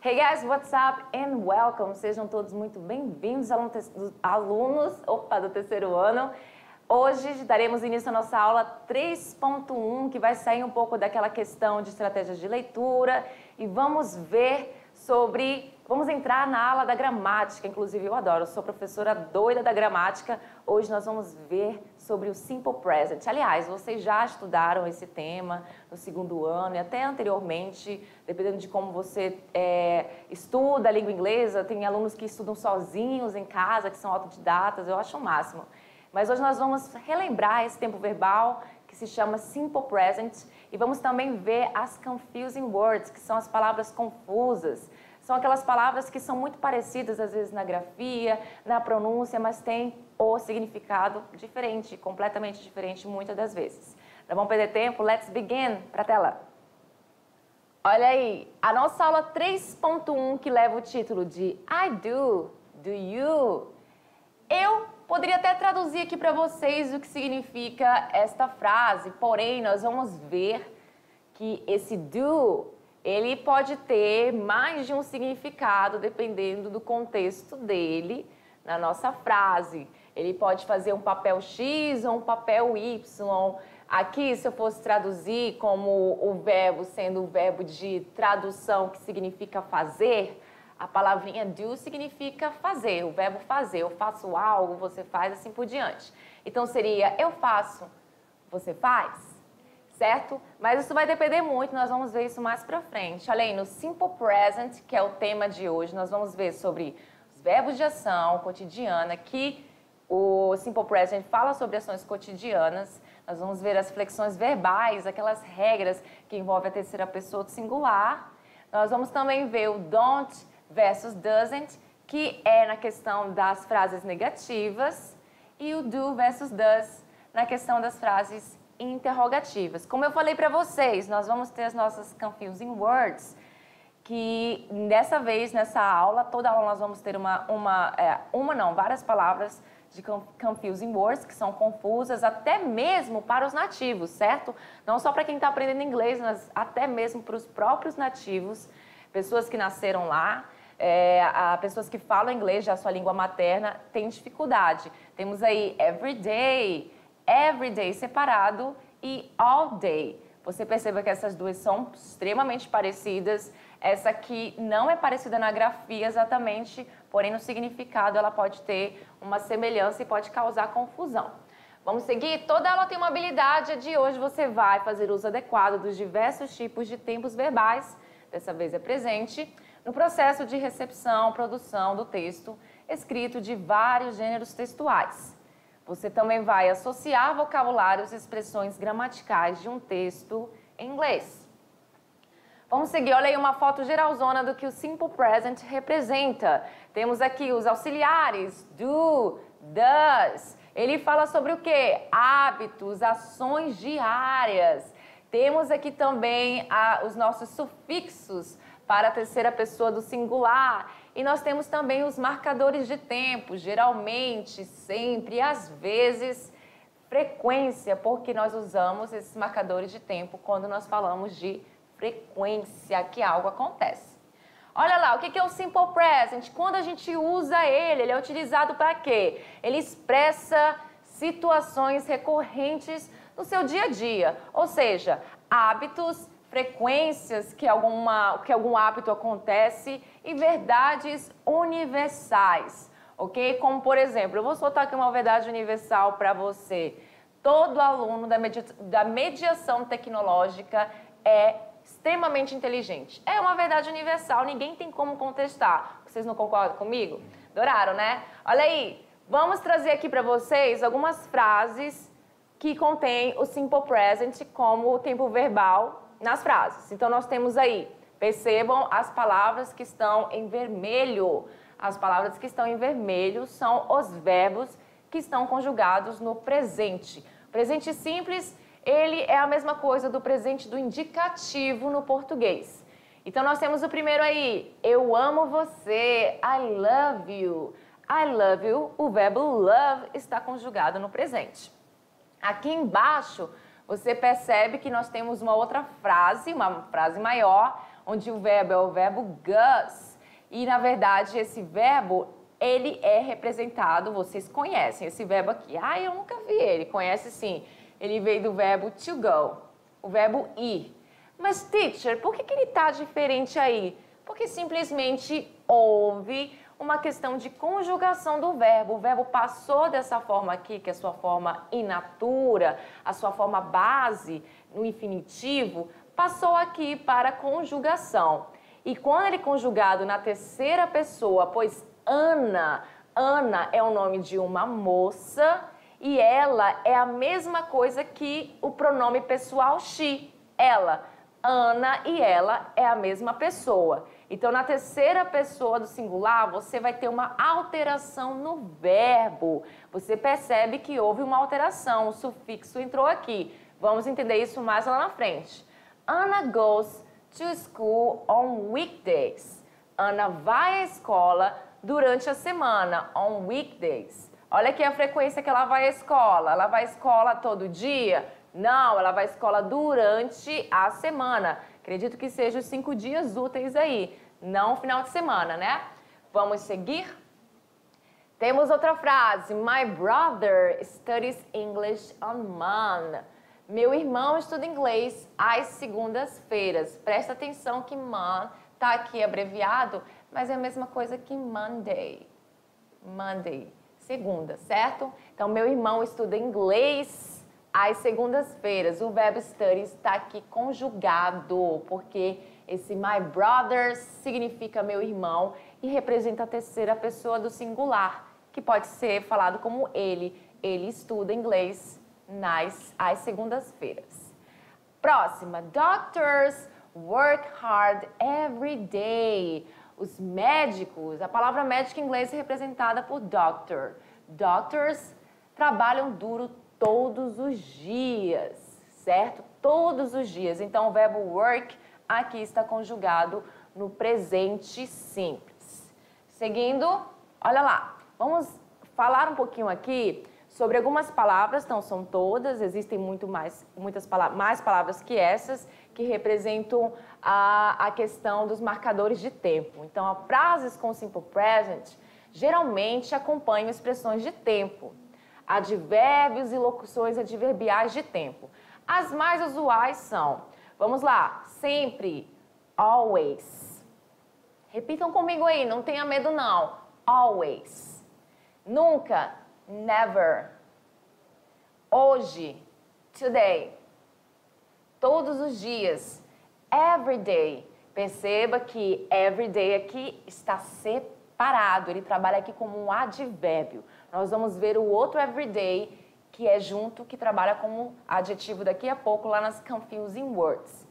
Hey guys, what's up and welcome. Sejam todos muito bem-vindos, alunos do terceiro ano. Hoje daremos início à nossa aula 3.1, que vai sair um pouco daquela questão de estratégias de leitura e vamos entrar na aula da gramática. Inclusive eu adoro, eu sou professora doida da gramática. Hoje nós vamos ver sobre o Simple Present. Aliás, vocês já estudaram esse tema no segundo ano e até anteriormente, dependendo de como você estuda a língua inglesa. Tem alunos que estudam sozinhos em casa, que são autodidatas, eu acho o máximo. Mas hoje nós vamos relembrar esse tempo verbal que se chama Simple Present e vamos também ver as confusing words, que são as palavras confusas. São aquelas palavras que são muito parecidas, às vezes, na grafia, na pronúncia, mas têm o significado diferente, completamente diferente, muitas das vezes. Não vamos perder tempo, let's begin para a tela. Olha aí, a nossa aula 3.1, que leva o título de I do you. Eu poderia até traduzir aqui para vocês o que significa esta frase, porém, nós vamos ver que esse do, ele pode ter mais de um significado dependendo do contexto dele na nossa frase. Ele pode fazer um papel X ou um papel Y. Aqui, se eu fosse traduzir como o verbo sendo o verbo de tradução que significa fazer, a palavrinha do significa fazer, o verbo fazer. Eu faço algo, você faz, assim por diante. Então seria eu faço, você faz. Certo? Mas isso vai depender muito, nós vamos ver isso mais pra frente. Olha aí, no Simple Present, que é o tema de hoje, nós vamos ver sobre os verbos de ação cotidiana, que o Simple Present fala sobre ações cotidianas. Nós vamos ver as flexões verbais, aquelas regras que envolvem a terceira pessoa do singular. Nós vamos também ver o don't versus doesn't, que é na questão das frases negativas, e o do versus does, na questão das frases interrogativas. Como eu falei para vocês, nós vamos ter as nossas confusing words, que dessa vez, nessa aula, toda aula nós vamos ter várias palavras de confusing words, que são confusas até mesmo para os nativos, certo? Não só para quem está aprendendo inglês, mas até mesmo para os próprios nativos, pessoas que nasceram lá, pessoas que falam inglês, já a sua língua materna, têm dificuldade. Temos aí everyday separado e all day. Você perceba que essas duas são extremamente parecidas. Essa aqui não é parecida na grafia exatamente, porém no significado ela pode ter uma semelhança e pode causar confusão. Vamos seguir? Toda aula tem uma habilidade. De hoje você vai fazer uso adequado dos diversos tipos de tempos verbais, dessa vez é presente, no processo de recepção, produção do texto escrito de vários gêneros textuais. Você também vai associar vocabulários e expressões gramaticais de um texto em inglês. Vamos seguir, olha aí uma foto geralzona do que o Simple Present representa. Temos aqui os auxiliares, do, does. Ele fala sobre o quê? Hábitos, ações diárias. Temos aqui também os nossos sufixos para a terceira pessoa do singular. E nós temos também os marcadores de tempo, geralmente, sempre, às vezes, frequência, porque nós usamos esses marcadores de tempo quando nós falamos de frequência, que algo acontece. Olha lá, o que é o Simple Present? Quando a gente usa ele é utilizado para quê? Ele expressa situações recorrentes no seu dia a dia, ou seja, hábitos, frequências que algum hábito acontece e verdades universais, ok? Como, por exemplo, eu vou soltar aqui uma verdade universal para você. Todo aluno da mediação tecnológica é extremamente inteligente. É uma verdade universal, ninguém tem como contestar. Vocês não concordam comigo? Adoraram, né? Olha aí, vamos trazer aqui para vocês algumas frases que contêm o Simple Present como o tempo verbal nas frases. Então, nós temos aí, percebam as palavras que estão em vermelho. As palavras que estão em vermelho são os verbos que estão conjugados no presente. Presente simples, ele é a mesma coisa do presente do indicativo no português. Então, nós temos o primeiro aí, eu amo você, I love you. I love you, o verbo love está conjugado no presente. Aqui embaixo, você percebe que nós temos uma outra frase, uma frase maior, onde o verbo é o verbo Gus. E, na verdade, esse verbo, ele é representado, vocês conhecem esse verbo aqui. Ah, eu nunca vi ele. Conhece sim. Ele veio do verbo to go, o verbo ir. Mas, teacher, por que ele está diferente aí? Porque simplesmente houve uma questão de conjugação do verbo. O verbo passou dessa forma aqui, que é a sua forma in natura, a sua forma base, no infinitivo, passou aqui para conjugação. E quando ele é conjugado na terceira pessoa, pois Ana é o nome de uma moça e ela é a mesma coisa que o pronome pessoal she, ela. Ana e ela é a mesma pessoa. Então, na terceira pessoa do singular, você vai ter uma alteração no verbo. Você percebe que houve uma alteração, o sufixo entrou aqui. Vamos entender isso mais lá na frente. Anna goes to school on weekdays. Ana vai à escola durante a semana, on weekdays. Olha aqui a frequência que ela vai à escola. Ela vai à escola todo dia? Não, ela vai à escola durante a semana. Acredito que seja os 5 dias úteis aí, não o final de semana, né? Vamos seguir? Temos outra frase. My brother studies English on Monday. Meu irmão estuda inglês às segundas-feiras. Presta atenção que Monday está aqui abreviado, mas é a mesma coisa que Monday. Monday, segunda, certo? Então, meu irmão estuda inglês às segundas-feiras. O verbo study está aqui conjugado, porque esse my brother significa meu irmão e representa a terceira pessoa do singular, que pode ser falado como ele. Ele estuda inglês às segundas-feiras. Próxima. Doctors work hard every day. Os médicos, a palavra médico em inglês é representada por doctor. Doctors trabalham duro todos os dias, certo? Todos os dias. Então, o verbo work aqui está conjugado no presente simples. Seguindo, olha lá. Vamos falar um pouquinho aqui sobre algumas palavras, não são todas, existem muitas mais palavras que essas, que representam a questão dos marcadores de tempo. Então, frases com simple present geralmente acompanham expressões de tempo, advérbios e locuções adverbiais de tempo. As mais usuais são, vamos lá, sempre, always. Repitam comigo aí, não tenha medo não. Always. Nunca, never. Hoje, today. Todos os dias, every day. Perceba que every day aqui está separado, ele trabalha aqui como um advérbio. Nós vamos ver o outro everyday, que é junto, que trabalha como adjetivo daqui a pouco lá nas confusing words.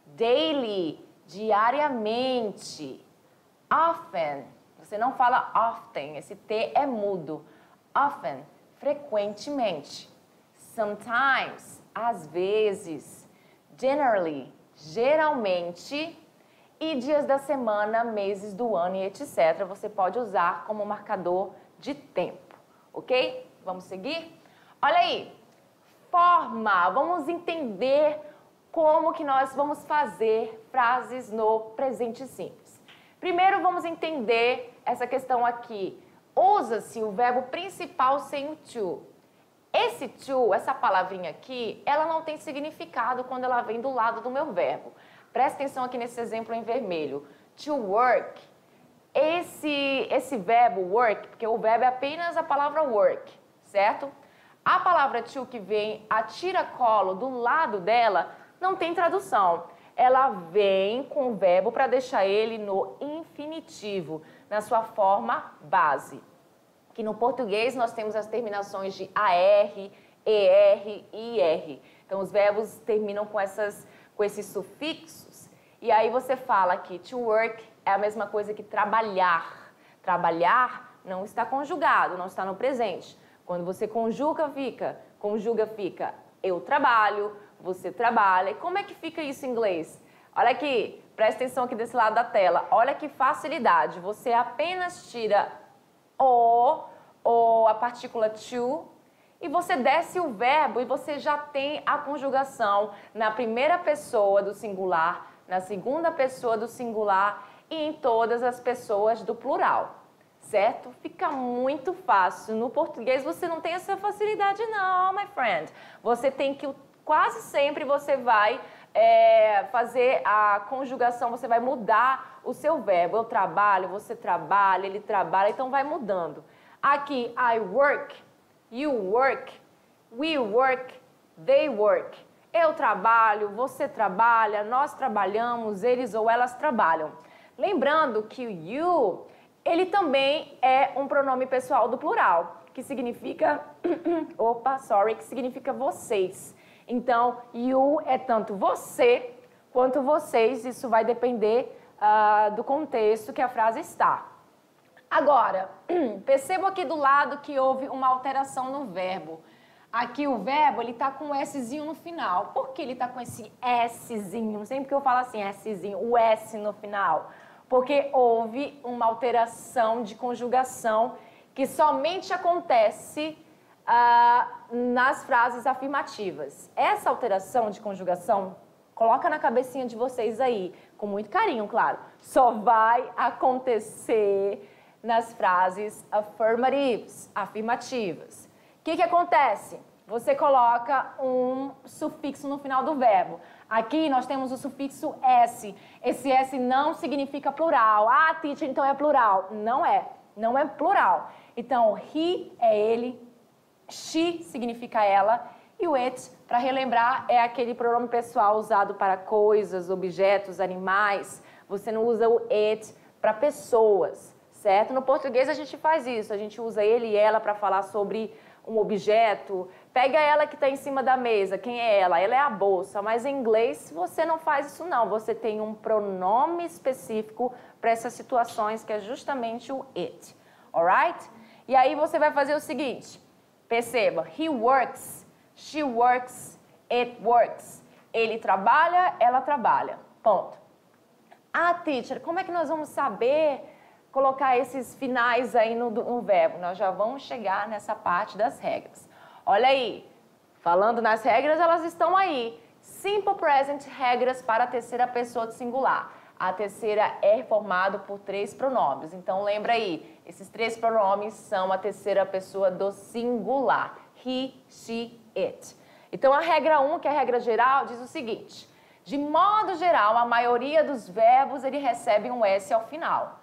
Daily, diariamente. Often, você não fala often, esse T é mudo. Often, frequentemente. Sometimes, às vezes. Generally, geralmente. E dias da semana, meses do ano e etc. Você pode usar como marcador de tempo, ok? Vamos seguir? Olha aí, forma. Vamos entender como que nós vamos fazer frases no presente simples. Primeiro, vamos entender essa questão aqui. Usa-se o verbo principal sem o to. Esse to, essa palavrinha aqui, ela não tem significado quando ela vem do lado do meu verbo. Presta atenção aqui nesse exemplo em vermelho. To work. Esse verbo work, porque o verbo é apenas a palavra work, certo? A palavra to que vem a tiracolo do lado dela não tem tradução. Ela vem com o verbo para deixar ele no infinitivo, na sua forma base. Que no português nós temos as terminações de AR, ER e IR. Então os verbos terminam com esses sufixos. E aí você fala que to work é a mesma coisa que trabalhar. Trabalhar não está conjugado, não está no presente. Quando você conjuga, fica eu trabalho, você trabalha. E como é que fica isso em inglês? Olha aqui, presta atenção aqui desse lado da tela. Olha que facilidade. Você apenas tira ou a partícula to e você desce o verbo e você já tem a conjugação na primeira pessoa do singular na segunda pessoa do singular e em todas as pessoas do plural, certo? Fica muito fácil. No português você não tem essa facilidade não, my friend. Você tem que, quase sempre você vai fazer a conjugação, você vai mudar o seu verbo. Eu trabalho, você trabalha, ele trabalha, então vai mudando. Aqui, I work, you work, we work, they work. Eu trabalho, você trabalha, nós trabalhamos, eles ou elas trabalham. Lembrando que o you, ele também é um pronome pessoal do plural, que significa, que significa vocês. Então, you é tanto você quanto vocês, isso vai depender do contexto que a frase está. Agora, percebo aqui do lado que houve uma alteração no verbo. Aqui o verbo, ele tá com um Szinho no final. Por que ele tá com esse Szinho? Não sei porque eu falo assim, Szinho, o S no final. Porque houve uma alteração de conjugação que somente acontece nas frases afirmativas. Essa alteração de conjugação, coloca na cabecinha de vocês aí, com muito carinho, claro, só vai acontecer nas frases affirmatives, afirmativas. O que acontece? Você coloca um sufixo no final do verbo. Aqui nós temos o sufixo S. Esse S não significa plural. Ah, teacher, então é plural. Não é. Não é plural. Então, he é ele, she significa ela, e o it, para relembrar, é aquele pronome pessoal usado para coisas, objetos, animais. Você não usa o it para pessoas, certo? No português a gente faz isso, a gente usa ele e ela para falar sobre um objeto. Pega ela que está em cima da mesa, quem é ela? Ela é a bolsa, mas em inglês você não faz isso não, você tem um pronome específico para essas situações que é justamente o it, alright? E aí você vai fazer o seguinte, perceba, he works, she works, it works. Ele trabalha, ela trabalha, ponto. Ah, teacher, como é que nós vamos saber colocar esses finais aí no verbo? Nós já vamos chegar nessa parte das regras. Olha aí, falando nas regras, elas estão aí. Simple present, regras para a terceira pessoa do singular. A terceira é formado por 3 pronomes. Então, lembra aí, esses 3 pronomes são a terceira pessoa do singular. He, she, it. Então, a regra 1, que é a regra geral, diz o seguinte. De modo geral, a maioria dos verbos, ele recebe um S ao final.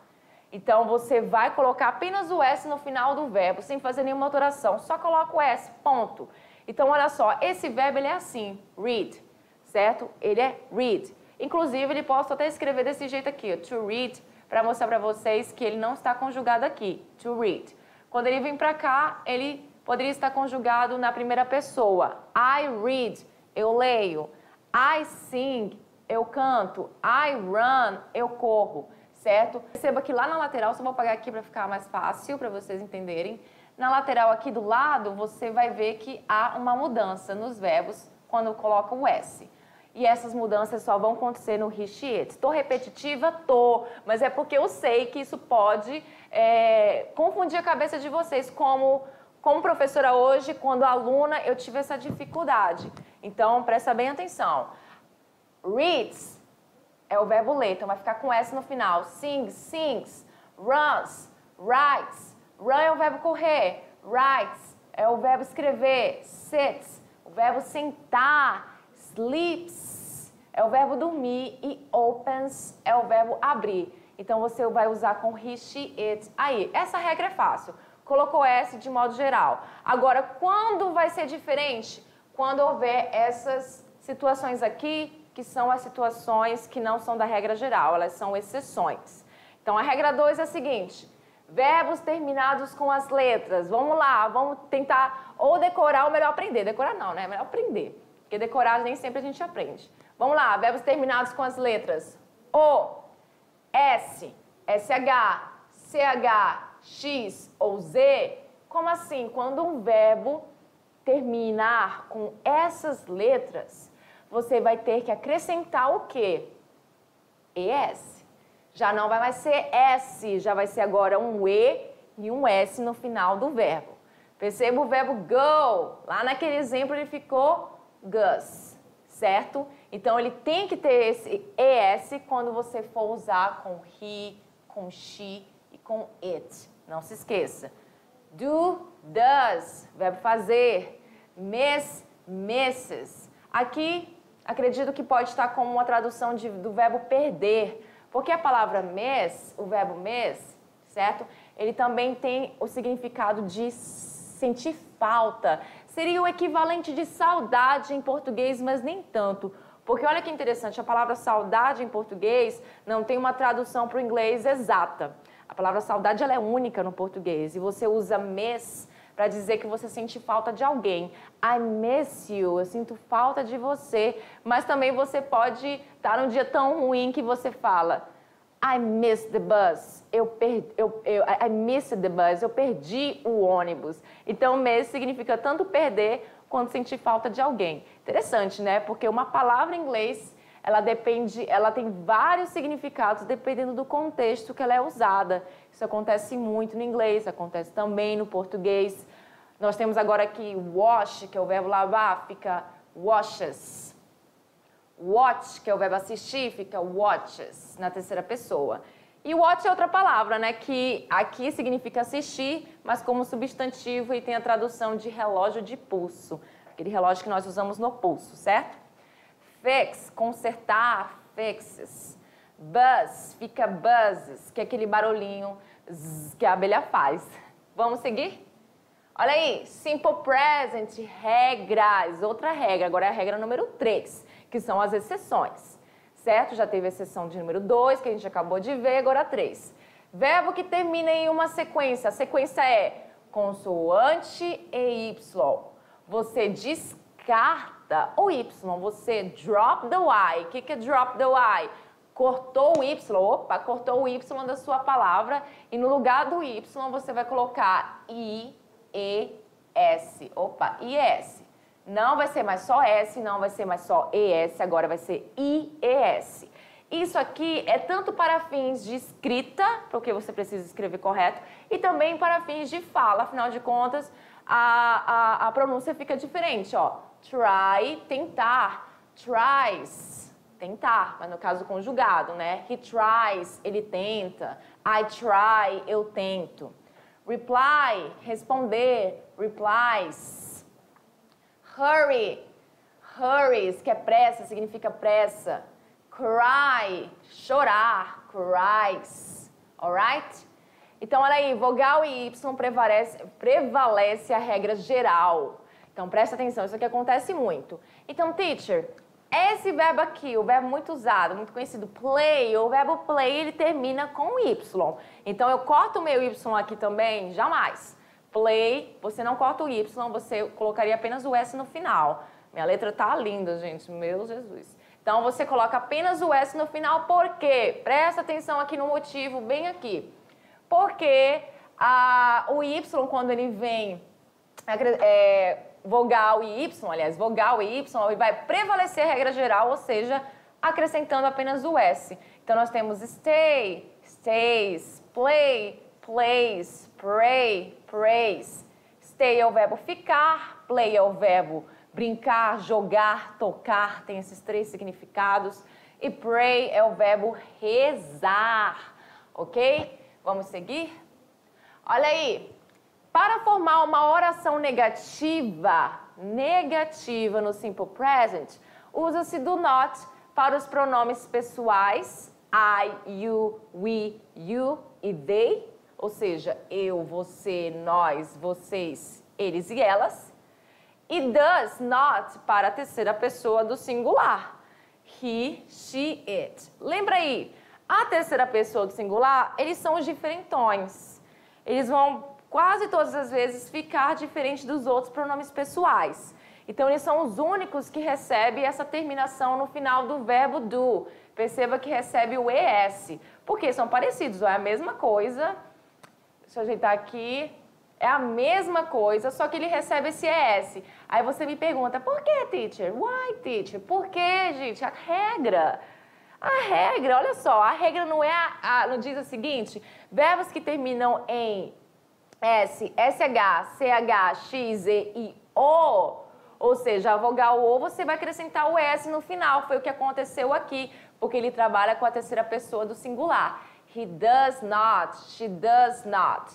Então, você vai colocar apenas o S no final do verbo, sem fazer nenhuma alteração. Só coloca o S, ponto. Então, olha só, esse verbo, ele é assim, read, certo? Ele é read. Inclusive, ele posso até escrever desse jeito aqui, to read, para mostrar para vocês que ele não está conjugado aqui, to read. Quando ele vem para cá, ele poderia estar conjugado na primeira pessoa. I read, eu leio. I sing, eu canto. I run, eu corro, certo? Perceba que lá na lateral, só vou apagar aqui para ficar mais fácil para vocês entenderem. Na lateral aqui do lado, você vai ver que há uma mudança nos verbos quando coloca o S. E essas mudanças só vão acontecer no he, she, it. Estou repetitiva? Tô, mas é porque eu sei que isso pode confundir a cabeça de vocês. Como professora hoje, quando aluna, eu tive essa dificuldade. Então, presta bem atenção. Reads é o verbo ler, então vai ficar com S no final. Sings, sings. Runs, writes. Run é o verbo correr. Writes é o verbo escrever. Sits, o verbo sentar. Sleeps é o verbo dormir e opens é o verbo abrir. Então, você vai usar com he, she, it. Aí, essa regra é fácil. Colocou S de modo geral. Agora, quando vai ser diferente? Quando houver essas situações aqui, que são as situações que não são da regra geral, elas são exceções. Então, a regra 2 é a seguinte. Verbos terminados com as letras. Vamos lá, vamos tentar ou decorar ou melhor aprender. Decorar não, né? Melhor aprender. Porque decorar nem sempre a gente aprende. Vamos lá, verbos terminados com as letras O, S, SH, CH, X ou Z. Como assim? Quando um verbo terminar com essas letras, você vai ter que acrescentar o quê? ES. Já não vai mais ser S, já vai ser agora um E e um S no final do verbo. Perceba o verbo go. Lá naquele exemplo ele ficou Gus, certo? Então, ele tem que ter esse ES quando você for usar com he, com she e com it. Não se esqueça. Do, does, verbo fazer. Miss, misses. Aqui, acredito que pode estar como uma tradução do verbo perder. Porque a palavra miss, o verbo miss, certo? Ele também tem o significado de sentir falta. Seria o equivalente de saudade em português, mas nem tanto. Porque olha que interessante, a palavra saudade em português não tem uma tradução para o inglês exata. A palavra saudade ela é única no português e você usa miss para dizer que você sente falta de alguém. I miss you, eu sinto falta de você. Mas também você pode estar num dia tão ruim que você fala I miss the bus, I missed the bus, eu perdi o ônibus. Então, miss significa tanto perder quanto sentir falta de alguém. Interessante, né? Porque uma palavra em inglês, ela tem vários significados dependendo do contexto que ela é usada. Isso acontece muito no inglês, acontece também no português. Nós temos agora aqui wash, que é o verbo lavar, fica washes. Watch, que é o verbo assistir, fica watches, na terceira pessoa. E watch é outra palavra, né? Que aqui significa assistir, mas como substantivo e tem a tradução de relógio de pulso. Aquele relógio que nós usamos no pulso, certo? Fix, consertar, fixes. Buzz, fica buzzes, que é aquele barulhinho que a abelha faz. Vamos seguir? Olha aí, simple present, regras. Outra regra, agora é a regra número 3, que são as exceções, certo? Já teve a exceção de número 2, que a gente acabou de ver, agora 3. Verbo que termina em uma sequência. A sequência é consoante e Y. Você descarta o Y, você drop the Y. O que é drop the Y? Cortou o Y, opa, cortou o Y da sua palavra e no lugar do Y você vai colocar I, E, S. Opa, IS. Não vai ser mais só S, não vai ser mais só ES, agora vai ser IES. Isso aqui é tanto para fins de escrita, porque você precisa escrever correto, e também para fins de fala, afinal de contas, a pronúncia fica diferente, ó. Try, tentar. Tries, tentar, mas no caso conjugado, né? He tries, ele tenta. I try, eu tento. Reply, responder. Replies. Hurry, hurries, que é pressa, significa pressa. Cry, chorar, cries. Alright? Então, olha aí, vogal e Y prevalece a regra geral. Então, presta atenção, isso aqui acontece muito. Então, teacher, esse verbo aqui, o verbo muito usado, muito conhecido, play, o verbo play, ele termina com Y. Então, eu corto o meu Y aqui também? Jamais. Play, você não corta o Y, você colocaria apenas o S no final. Minha letra tá linda, gente, meu Jesus. Então, você coloca apenas o S no final, por quê? Presta atenção aqui no motivo, bem aqui. Porque o Y, quando ele vem vogal e Y, aliás, vogal e Y, ele vai prevalecer a regra geral, ou seja, acrescentando apenas o S. Então, nós temos stay, stays, play, plays, pray, prays. Stay é o verbo ficar, play é o verbo brincar, jogar, tocar, tem esses 3 significados. E pray é o verbo rezar, ok? Vamos seguir? Olha aí, para formar uma oração negativa no simple present, usa-se do not para os pronomes pessoais, I, you, we, you e they, ou seja, eu, você, nós, vocês, eles e elas. E does not para a terceira pessoa do singular, he, she, it. Lembra aí, a terceira pessoa do singular, eles são os diferentões. Eles vão quase todas as vezes ficar diferente dos outros pronomes pessoais. Então, eles são os únicos que recebem essa terminação no final do verbo do. Perceba que recebe o ES, porque são parecidos, é a mesma coisa. Deixa eu ajeitar aqui. É a mesma coisa, só que ele recebe esse ES. Aí você me pergunta, por que, teacher? Why, teacher? Por que, gente? A regra, olha só, a regra não não diz o seguinte, verbos que terminam em S, SH, CH, X, E e O, Ou seja, a vogal O você vai acrescentar o S no final. Foi o que aconteceu aqui, porque ele trabalha com a terceira pessoa do singular. He does not, she does not.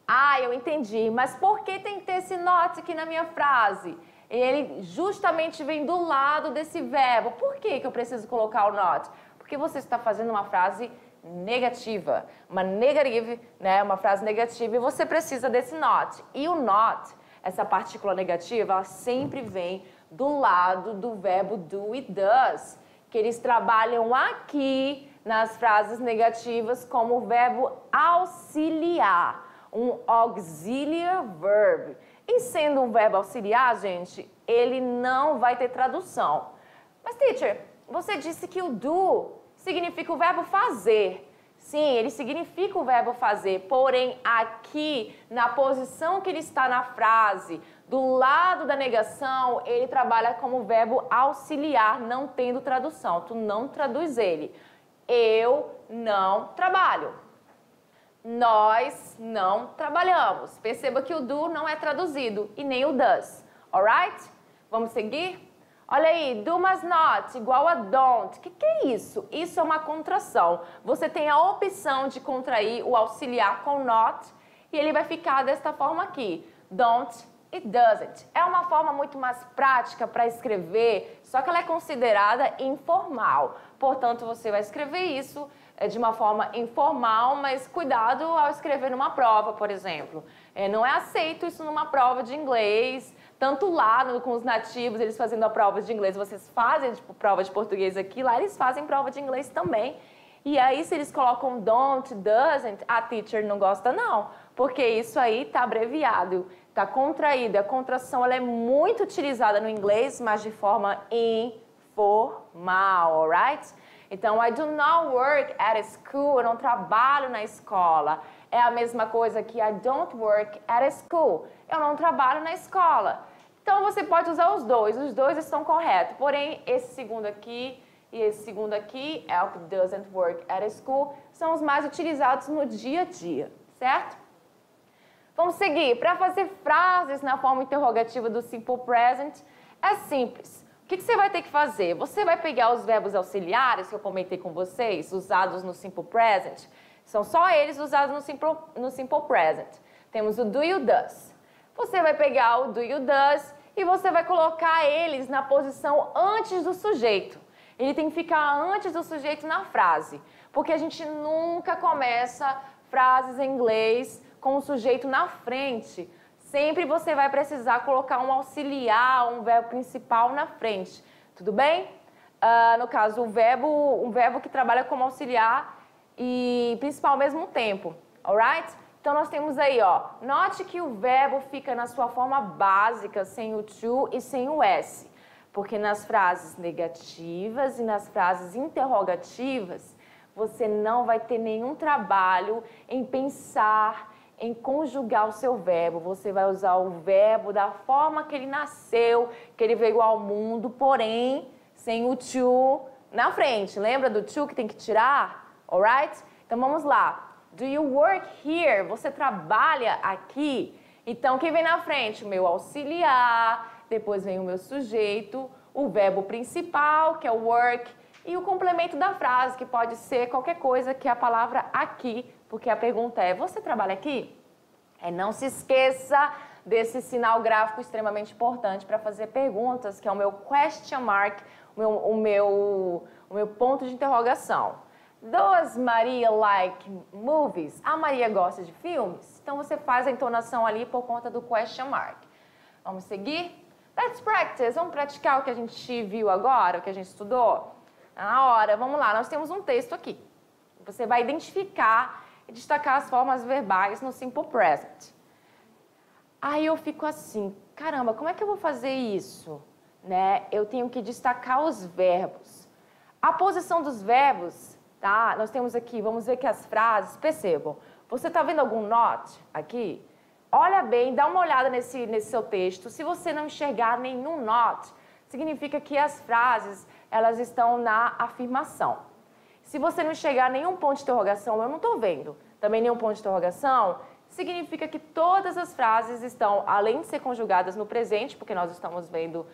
Ah, eu entendi, mas por que tem que ter esse not aqui na minha frase? Ele justamente vem do lado desse verbo. Por que eu preciso colocar o not? Porque você está fazendo uma frase negativa, uma negative, né? Uma frase negativa e você precisa desse not. E o not, essa partícula negativa, ela sempre vem do lado do verbo do e does, que eles trabalham aqui nas frases negativas como verbo auxiliar, um auxiliary verb. E sendo um verbo auxiliar, gente, ele não vai ter tradução. Mas, teacher, você disse que o do significa o verbo fazer. Sim, ele significa o verbo fazer, porém aqui, na posição que ele está na frase, do lado da negação, ele trabalha como verbo auxiliar, não tendo tradução. Tu não traduz ele. Eu não trabalho. Nós não trabalhamos. Perceba que o do não é traduzido e nem o does. Alright? Vamos seguir? Olha aí, do mas not igual a don't. O que é isso? Isso é uma contração. Você tem a opção de contrair o auxiliar com not e ele vai ficar desta forma aqui. Don't e doesn't. É uma forma muito mais prática para escrever, só que ela é considerada informal. Portanto, você vai escrever isso de uma forma informal, mas cuidado ao escrever numa prova, por exemplo. Não é aceito isso numa prova de inglês. Tanto lá com os nativos, eles fazendo a prova de inglês, vocês fazem tipo, prova de português aqui, lá eles fazem prova de inglês também. E aí, se eles colocam don't, doesn't, a teacher não gosta não, porque isso aí tá abreviado, tá contraído. A contração ela é muito utilizada no inglês, mas de forma informal, alright? Então, I do not work at school, eu não trabalho na escola. É a mesma coisa que I don't work at school, eu não trabalho na escola. Então, você pode usar os dois estão corretos. Porém, esse segundo aqui e esse segundo aqui, é o que doesn't work at school, são os mais utilizados no dia a dia, certo? Vamos seguir. Para fazer frases na forma interrogativa do simple present, é simples. O que você vai ter que fazer? Você vai pegar os verbos auxiliares que eu comentei com vocês, usados no simple present. São só eles usados no simple present. Temos o do e o does. Você vai pegar o do e o does e você vai colocar eles na posição antes do sujeito. Ele tem que ficar antes do sujeito na frase, porque a gente nunca começa frases em inglês com o sujeito na frente. Sempre você vai precisar colocar um auxiliar, um verbo principal na frente. Tudo bem? No caso, um verbo que trabalha como auxiliar e principal ao mesmo tempo. Alright? Então, nós temos aí, ó, note que o verbo fica na sua forma básica, sem o to e sem o s. Porque nas frases negativas e nas frases interrogativas, você não vai ter nenhum trabalho em pensar, em conjugar o seu verbo. Você vai usar o verbo da forma que ele nasceu, que ele veio ao mundo, porém, sem o to na frente. Lembra do to que tem que tirar? Alright? Então, vamos lá. Do you work here? Você trabalha aqui? Então, quem vem na frente? O meu auxiliar, depois vem o meu sujeito, o verbo principal, que é o work, e o complemento da frase, que pode ser qualquer coisa que é a palavra aqui, porque a pergunta é, você trabalha aqui? Não se esqueça desse sinal gráfico extremamente importante para fazer perguntas, que é o meu question mark, o meu ponto de interrogação. Does Maria like movies? A Maria gosta de filmes? Então, você faz a entonação ali por conta do question mark. Vamos seguir? Let's practice. Vamos praticar o que a gente viu agora, o que a gente estudou? Na hora, vamos lá. Nós temos um texto aqui. Você vai identificar e destacar as formas verbais no simple present. Aí eu fico assim, caramba, como é que eu vou fazer isso? Né? Eu tenho que destacar os verbos. A posição dos verbos... Tá? Nós temos aqui, vamos ver que as frases, percebam, você está vendo algum not aqui? Olha bem, dá uma olhada nesse seu texto. Se você não enxergar nenhum not, significa que as frases, elas estão na afirmação. Se você não enxergar nenhum ponto de interrogação, eu não estou vendo, também nenhum ponto de interrogação, significa que todas as frases estão, além de ser conjugadas no presente, porque nós estamos vendo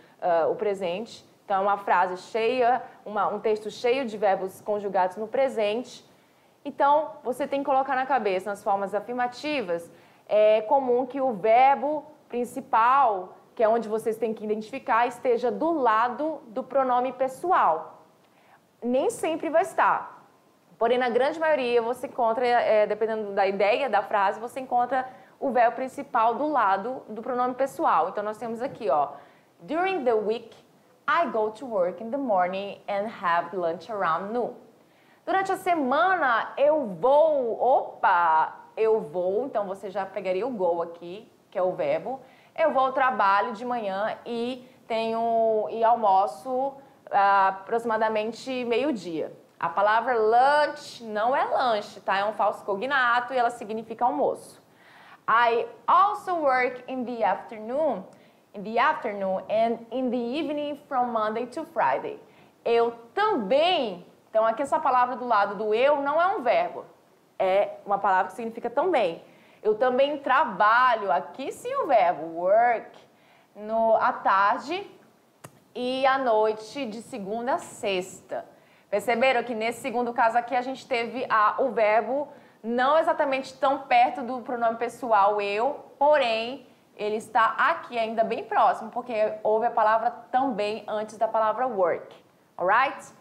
o presente, então é uma frase cheia, um texto cheio de verbos conjugados no presente. Então, você tem que colocar na cabeça, nas formas afirmativas, é comum que o verbo principal, que é onde vocês têm que identificar, esteja do lado do pronome pessoal. Nem sempre vai estar. Porém, na grande maioria, você encontra, dependendo da ideia da frase, você encontra o verbo principal do lado do pronome pessoal. Então, nós temos aqui, ó, during the week, I go to work in the morning and have lunch around noon. Durante a semana, eu vou, então você já pegaria o go aqui, que é o verbo. Eu vou ao trabalho de manhã e almoço aproximadamente meio-dia. A palavra lunch não é lanche, tá? É um falso cognato e ela significa almoço. I also work in the afternoon and in the evening from Monday to Friday. Eu também, então aqui essa palavra do lado do eu não é um verbo, é uma palavra que significa também. Eu também trabalho, aqui sim o verbo, work, à tarde e à noite de segunda a sexta. Perceberam que nesse segundo caso aqui a gente teve o verbo não exatamente tão perto do pronome pessoal eu, porém ele está aqui ainda bem próximo, porque houve a palavra também antes da palavra work. Alright?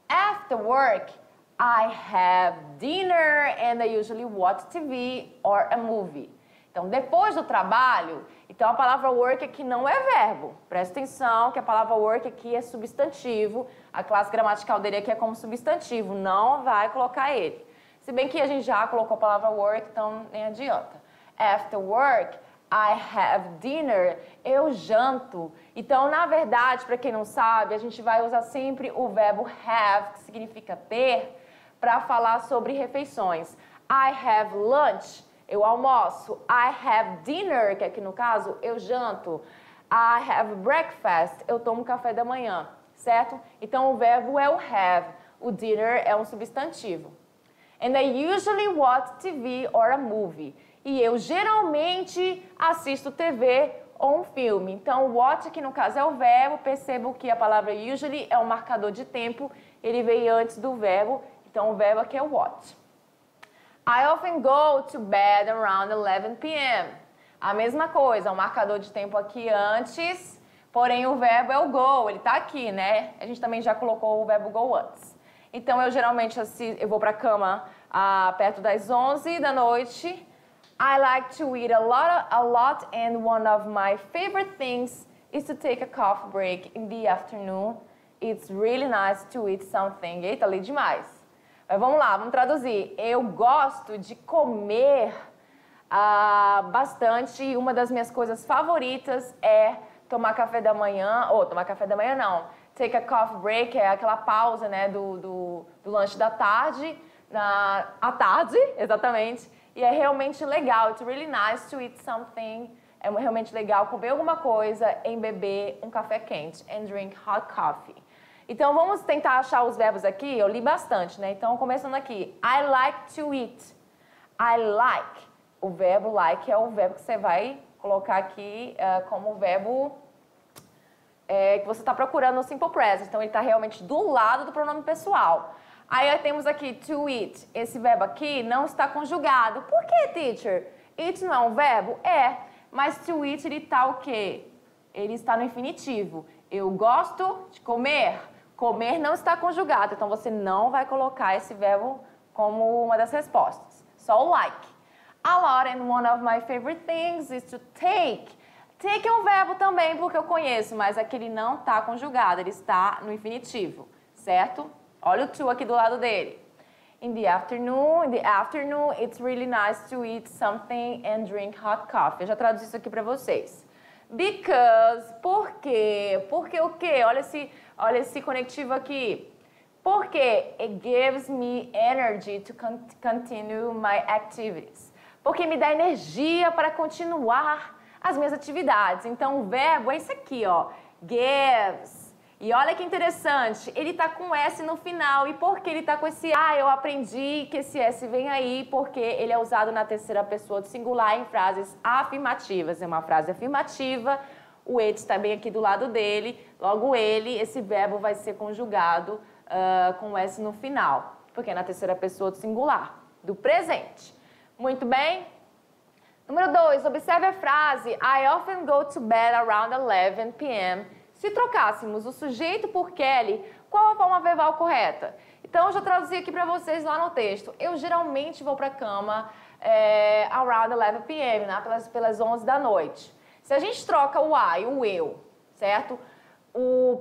After work, I have dinner and I usually watch TV or a movie. Então, depois do trabalho, então a palavra work aqui não é verbo. Presta atenção que a palavra work aqui é substantivo. A classe gramatical dele aqui é como substantivo, não vai colocar ele. Se bem que a gente já colocou a palavra work, então nem adianta. After work, I have dinner. Eu janto. Então, na verdade, para quem não sabe, a gente vai usar sempre o verbo have, que significa ter, para falar sobre refeições. I have lunch. Eu almoço. I have dinner, que aqui no caso, eu janto. I have breakfast. Eu tomo café da manhã, certo? Então, o verbo é o have. O dinner é um substantivo. And I usually watch TV or a movie. E eu geralmente assisto TV ou um filme. Então, watch aqui no caso é o verbo. Percebo que a palavra usually é um marcador de tempo. Ele veio antes do verbo. Então, o verbo aqui é watch. I often go to bed around 11 p.m. A mesma coisa, um marcador de tempo aqui antes, porém o verbo é o go, ele tá aqui, né? A gente também já colocou o verbo go antes. Então, eu geralmente eu vou pra cama perto das 11 da noite. I like to eat a lot and one of my favorite things is to take a coffee break in the afternoon. It's really nice to eat something. Eita, li demais. Mas vamos lá, vamos traduzir. Eu gosto de comer bastante e uma das minhas coisas favoritas é tomar café da manhã, tomar café da manhã não, take a coffee break, é aquela pausa, né, do lanche da tarde, à tarde, exatamente, e é realmente legal, it's really nice to eat something, é realmente legal comer alguma coisa e beber um café quente, and drink hot coffee. Então, vamos tentar achar os verbos aqui. Eu li bastante, né? Então, começando aqui. I like to eat. I like. O verbo like é o verbo que você vai colocar aqui como verbo que você está procurando no Simple Present. Então, ele está realmente do lado do pronome pessoal. Aí, temos aqui to eat. Esse verbo aqui não está conjugado. Por que, teacher? Eat não é um verbo? É. Mas to eat, ele está o quê? Ele está no infinitivo. Eu gosto de comer. Comer não está conjugado, então você não vai colocar esse verbo como uma das respostas. Só o like. A lot and one of my favorite things is to take. Take é um verbo também, porque eu conheço, mas aqui ele não está conjugado, ele está no infinitivo, certo? Olha o to aqui do lado dele. In the afternoon, it's really nice to eat something and drink hot coffee. Eu já traduzi isso aqui para vocês. Because, por quê? Porque o quê? Olha esse conectivo aqui. Porque it gives me energy to continue my activities. Porque me dá energia para continuar as minhas atividades. Então, o verbo é isso aqui, ó. Gives. E olha que interessante, ele tá com S no final. E por que ele tá com esse A? Eu aprendi que esse S vem aí porque ele é usado na terceira pessoa do singular em frases afirmativas. É uma frase afirmativa, o it está bem aqui do lado dele, logo ele, esse verbo vai ser conjugado com S no final, porque é na terceira pessoa do singular, do presente. Muito bem? Número 2, observe a frase I often go to bed around 11 p.m. Se trocássemos o sujeito por Kelly, qual a forma verbal correta? Então, eu já traduzi aqui para vocês lá no texto. Eu geralmente vou para a cama around 11 p.m., né? pelas 11 da noite. Se a gente troca o I, o eu, certo?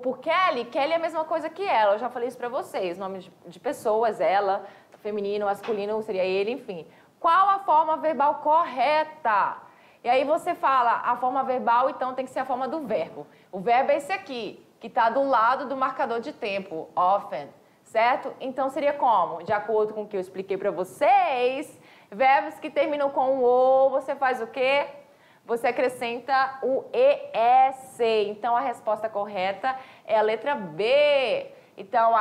Por Kelly, Kelly é a mesma coisa que ela. Eu já falei isso para vocês. Nome de pessoas, ela, feminino, masculino, seria ele, enfim. Qual a forma verbal correta? E aí você fala, a forma verbal, então, tem que ser a forma do verbo. O verbo é esse aqui, que está do lado do marcador de tempo, often, certo? Então, seria como? De acordo com o que eu expliquei para vocês, verbos que terminam com o ou, você faz o quê? Você acrescenta o ES. Então, a resposta correta é a letra B. Então,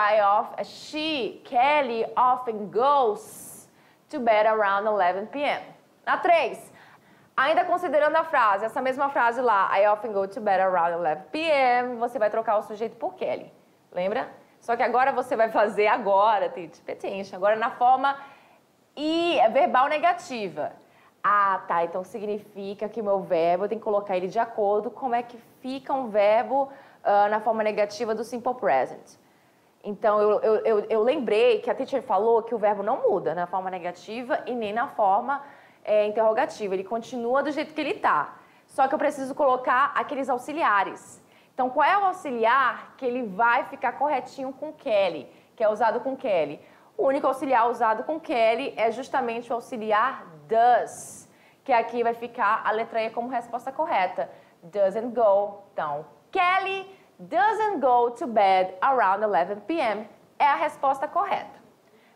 she, Kelly, often goes to bed around 11 p.m. Na 3, ainda considerando a frase, essa mesma frase lá, I often go to bed around 11 p.m., você vai trocar o sujeito por Kelly. Lembra? Só que agora você vai fazer agora na forma verbal negativa. Ah, tá, então significa que o meu verbo, eu tenho que colocar ele de acordo com como é que fica um verbo na forma negativa do simple present. Então, eu lembrei que a teacher falou que o verbo não muda na forma negativa e nem na forma interrogativa. Ele continua do jeito que ele está. Só que eu preciso colocar aqueles auxiliares. Então, qual é o auxiliar que ele vai ficar corretinho com Kelly, que é usado com Kelly? O único auxiliar usado com Kelly é justamente o auxiliar does, que aqui vai ficar a letra E como resposta correta. Doesn't go. Então, Kelly doesn't go to bed around 11 p.m. é a resposta correta.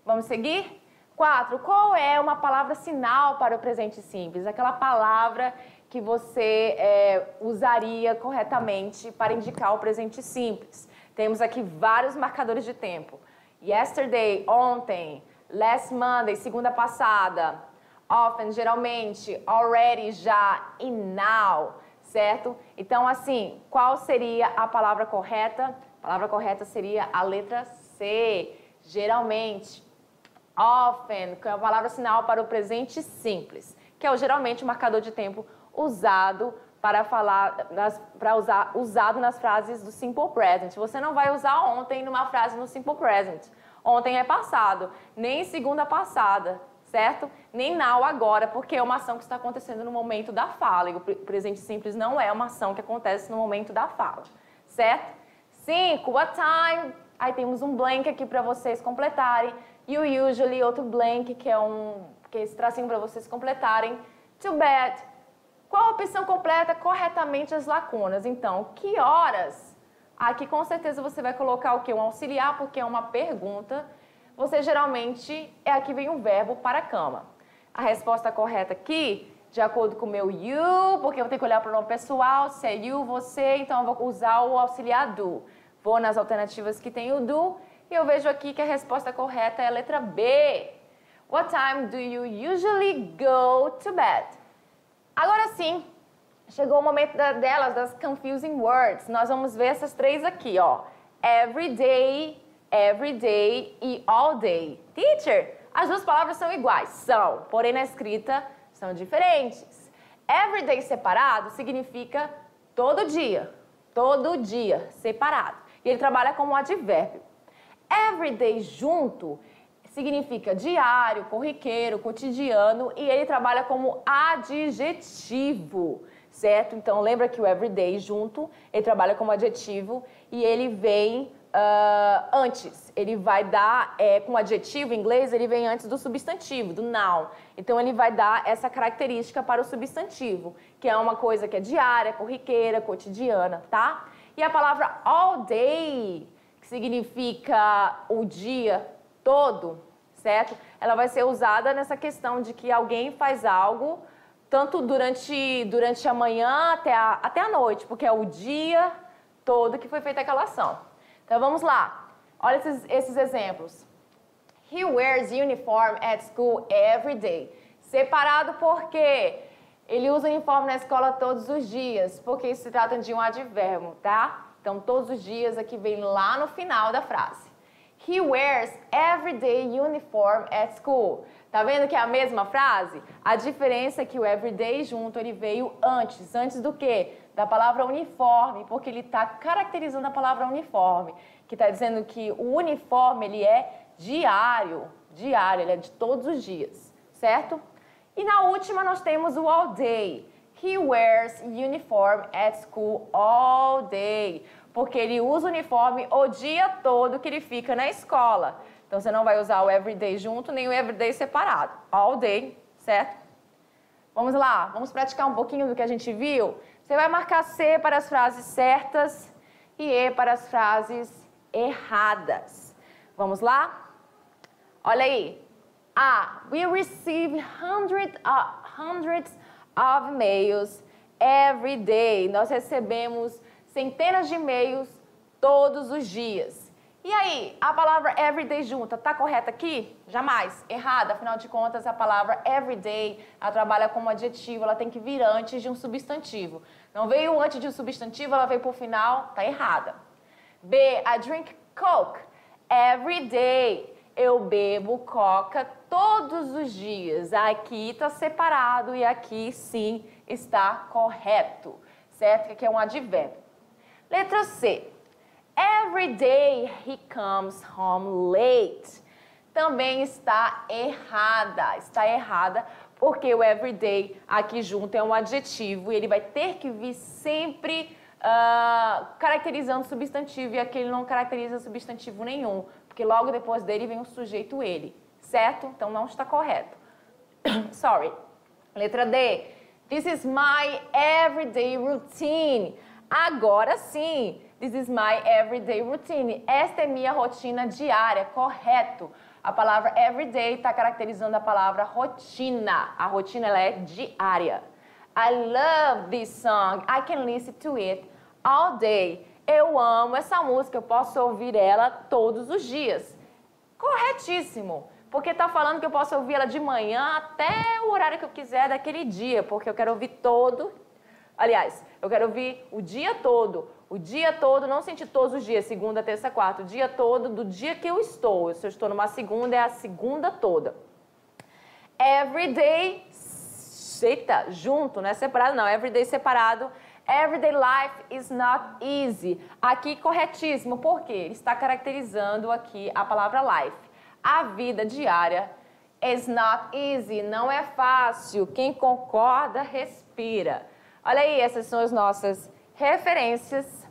Vamos seguir? 4. Qual é uma palavra sinal para o presente simples? Aquela palavra que você usaria corretamente para indicar o presente simples. Temos aqui vários marcadores de tempo. Yesterday, ontem. Last Monday, segunda passada. Often, geralmente. Already, já. E now, certo? Então, assim, qual seria a palavra correta? A palavra correta seria a letra C. Geralmente. Often, que é a palavra sinal para o presente simples, que é geralmente o marcador de tempo usado para falar, usado nas frases do simple present. Você não vai usar ontem numa frase no simple present. Ontem é passado, nem segunda passada, certo? Nem now agora, porque é uma ação que está acontecendo no momento da fala. E o presente simples não é uma ação que acontece no momento da fala, certo? 5. What time? Aí temos um blank aqui para vocês completarem. You usually, outro blank, que é esse tracinho para vocês completarem. To bed. Qual a opção completa corretamente as lacunas? Então, que horas? Aqui com certeza você vai colocar o quê? Um auxiliar, porque é uma pergunta. Você geralmente, aqui vem um verbo para a cama. A resposta correta aqui, de acordo com o meu you, porque eu tenho que olhar para o nome pessoal, se é you, você, então eu vou usar o auxiliar do. Vou nas alternativas que tem o do. E eu vejo aqui que a resposta correta é a letra B. What time do you usually go to bed? Agora sim, chegou o momento das confusing words. Nós vamos ver essas três aqui, ó. Every day e all day. Teacher, as duas palavras são iguais. São, porém na escrita são diferentes. Every day separado significa todo dia, separado. E ele trabalha como advérbio. Everyday junto significa diário, corriqueiro, cotidiano e ele trabalha como adjetivo, certo? Então lembra que o everyday junto, ele trabalha como adjetivo e ele vem antes. Ele vai dar, com adjetivo em inglês, ele vem antes do substantivo, do noun. Então ele vai dar essa característica para o substantivo, que é uma coisa que é diária, corriqueira, cotidiana, tá? E a palavra all day, que significa o dia todo, certo? Ela vai ser usada nessa questão de que alguém faz algo tanto durante a manhã até a noite, porque é o dia todo que foi feita aquela ação. Então vamos lá. Olha esses exemplos. He wears uniform at school every day. Separado porque ele usa uniforme na escola todos os dias, porque isso se trata de um advérbio, tá? Então todos os dias aqui vem lá no final da frase. He wears everyday uniform at school. Tá vendo que é a mesma frase? A diferença é que o everyday junto ele veio antes. Antes do quê? Da palavra uniforme, porque ele está caracterizando a palavra uniforme, que está dizendo que o uniforme ele é diário, ele é de todos os dias, certo? E na última nós temos o all day. He wears uniform at school all day. Porque ele usa o uniforme o dia todo que ele fica na escola. Então você não vai usar o everyday junto, nem o everyday separado. All day, certo? Vamos lá, vamos praticar um pouquinho do que a gente viu? Você vai marcar C para as frases certas e E para as frases erradas. Vamos lá? Olha aí. A. We receive hundreds of emails every day. Nós recebemos centenas de e-mails todos os dias. E aí, a palavra everyday junta, tá correta aqui? Jamais. Errada. Afinal de contas, a palavra everyday, ela trabalha como adjetivo, ela tem que vir antes de um substantivo. Não veio antes de um substantivo, ela veio por final, tá errada. B. I drink Coke every day. Eu bebo Coca todos os dias. Aqui está separado e aqui sim está correto, certo? Que aqui é um advérbio. Letra C. Every day he comes home late. Também está errada porque o everyday aqui junto é um adjetivo e ele vai ter que vir sempre caracterizando substantivo e aqui ele não caracteriza substantivo nenhum, porque logo depois dele vem o sujeito ele, certo? Então não está correto. Sorry. Letra D. This is my everyday routine. Agora sim, this is my everyday routine. Esta é minha rotina diária, correto. A palavra everyday está caracterizando a palavra rotina. A rotina ela é diária. I love this song. I can listen to it all day. Eu amo essa música, eu posso ouvir ela todos os dias. Corretíssimo. Porque está falando que eu posso ouvir ela de manhã até o horário que eu quiser daquele dia, porque eu quero ouvir todo. Aliás, eu quero ouvir o dia todo. O dia todo, não senti todos os dias, segunda, terça, quarta. O dia todo do dia que eu estou. Se eu estou numa segunda, é a segunda toda. Everyday, eita, junto, não é separado não. Everyday separado. Everyday life is not easy. Aqui, corretíssimo. Por quê? Ele está caracterizando aqui a palavra life. A vida diária is not easy. Não é fácil. Quem concorda, respira. Olha aí, essas são as nossas referências.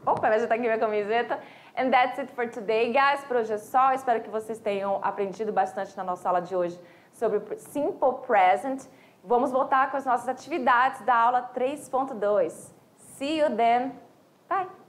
Opa, mas já tá aqui minha camiseta. And that's it for today, guys. Por hoje é só. Espero que vocês tenham aprendido bastante na nossa aula de hoje sobre o Simple Present. Vamos voltar com as nossas atividades da aula 3.2. See you then. Bye.